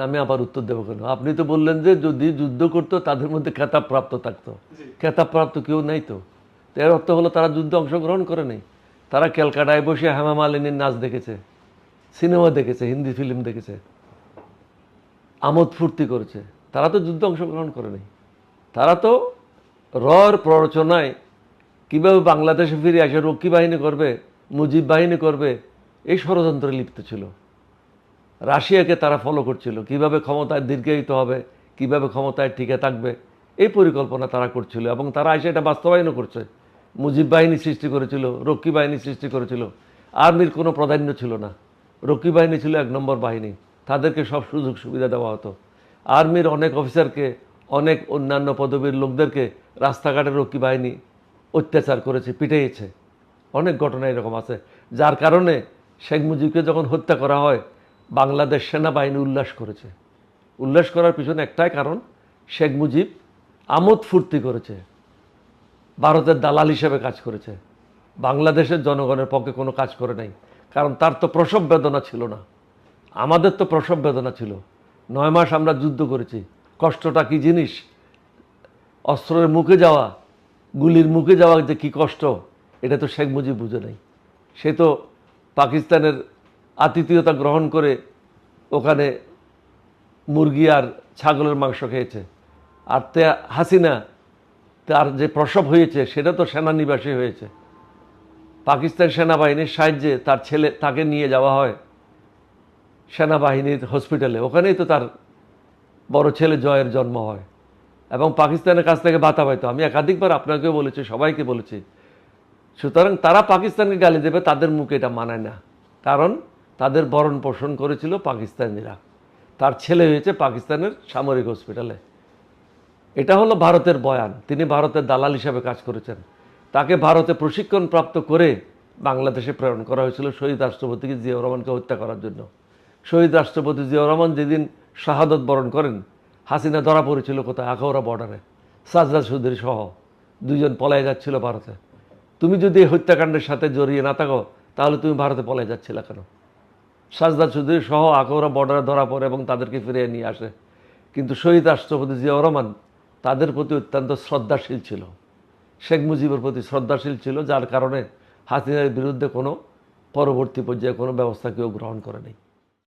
আমি আবার উত্তর দেবো কেন? আপনি তো বললেন যে যদি যুদ্ধ করতো তাদের মধ্যে খেতাব প্রাপ্ত থাকতো। খেতাব প্রাপ্ত কেউ নাই তো। এর অর্থ হলো তারা যুদ্ধে অংশগ্রহণ করে নাই। তারা ক্যালকাটায় বসে হেমা মালিনীর নাচ দেখেছে, সিনেমা দেখেছে, হিন্দি ফিল্ম দেখেছে, আমোদ ফুর্তি করেছে। তারা তো যুদ্ধে অংশগ্রহণ করে নাই। তারা তো রর প্ররোচনায় কীভাবে বাংলাদেশে ফিরে আসে রক্ষী বাহিনী করবে, মুজিব বাহিনী করবে, এই ষড়যন্ত্রে লিপ্ত ছিল। রাশিয়াকে তারা ফলো করছিল, কিভাবে ক্ষমতায় দীর্ঘায়িত হবে, কিভাবে ক্ষমতায় টিকে থাকবে, এই পরিকল্পনা তারা করছিল এবং তারা এসে এটা বাস্তবায়নও করছে। মুজিব বাহিনী সৃষ্টি করেছিল, রক্ষী বাহিনী সৃষ্টি করেছিল। আর্মির কোনো প্রাধান্য ছিল না, রক্ষী বাহিনী ছিল 1 নম্বর বাহিনী, তাদেরকে সব সুযোগ সুবিধা দেওয়া হতো। আর্মির অনেক অফিসারকে, অনেক অন্যান্য পদবীর লোকদেরকে রাস্তাঘাটে রক্ষী বাহিনী অত্যাচার করেছে, পিটিয়েছে। অনেক ঘটনা এরকম আছে, যার কারণে শেখ মুজিবকে যখন হত্যা করা হয় বাংলাদেশ সেনাবাহিনী উল্লাস করেছে। উল্লাস করার পিছনে একটাই কারণ, শেখ মুজিব আমোদ ফুর্তি করেছে, ভারতের দালাল হিসেবে কাজ করেছে, বাংলাদেশের জনগণের পক্ষে কোনো কাজ করে নাই। কারণ তার তো প্রসব বেদনা ছিল না, আমাদের তো প্রসব বেদনা ছিল। 9 মাস আমরা যুদ্ধ করেছি, কষ্টটা কি জিনিস, অস্ত্রের মুখে যাওয়া, গুলির মুখে যাওয়া যে কী কষ্ট, এটা তো শেখ মুজিব বুঝে নাই। সে তো পাকিস্তানের আতিথেয়তা গ্রহণ করে ওখানে মুরগি আর ছাগলের মাংস খেয়েছে। আর হাসিনা, তার যে প্রসব হয়েছে সেটা তো সেনানিবাসে হয়েছে। পাকিস্তান সেনাবাহিনীর সাহায্যে তার ছেলে, তাকে নিয়ে যাওয়া হয় সেনাবাহিনীর হসপিটালে, ওখানেই তো তার বড় ছেলে জয়ের জন্ম হয় এবং পাকিস্তানের কাছ থেকে ভাতা পাইতো। আমি একাধিকবার আপনাকেও বলেছি, সবাইকে বলেছি। সুতরাং তারা পাকিস্তানকে গালি দেবে, তাদের মুখে এটা মানায় না। কারণ তাদের ভরণ পোষণ করেছিল পাকিস্তানিরা, তার ছেলে হয়েছে পাকিস্তানের সামরিক হসপিটালে। এটা হলো ভারতের বয়ান। তিনি ভারতের দালাল হিসাবে কাজ করেছেন। তাকে ভারতে প্রশিক্ষণ প্রাপ্ত করে বাংলাদেশে প্রেরণ করা হয়েছিল শহীদ রাষ্ট্রপতিকে জিয়াউর রহমানকে হত্যা করার জন্য। শহীদ রাষ্ট্রপতি জিয়াউর রহমান যেদিন শাহাদত বরণ করেন, হাসিনা ধরা পড়েছিল কোথায়? আখাউড়া বর্ডারে, সাজদা চৌধুরী সহ 2 জন পলায় যাচ্ছিল ভারতে। তুমি যদি এই হত্যাকাণ্ডের সাথে জড়িয়ে না থাকো তাহলে তুমি ভারতে পলায় যাচ্ছিল কেন? সাজদা চৌধুরী সহ আখাউড়া বর্ডারে ধরা পড়ে এবং তাদেরকে ফিরিয়ে নিয়ে আসে। কিন্তু শহীদ রাষ্ট্রপতি জিয়াউর রহমান তাদের প্রতি অত্যন্ত শ্রদ্ধাশীল ছিল, শেখ মুজিবের প্রতি শ্রদ্ধাশীল ছিল, যার কারণে হাসিনার বিরুদ্ধে কোনো পরবর্তী পর্যায়ে কোনো ব্যবস্থা কেউ গ্রহণ করে নাই।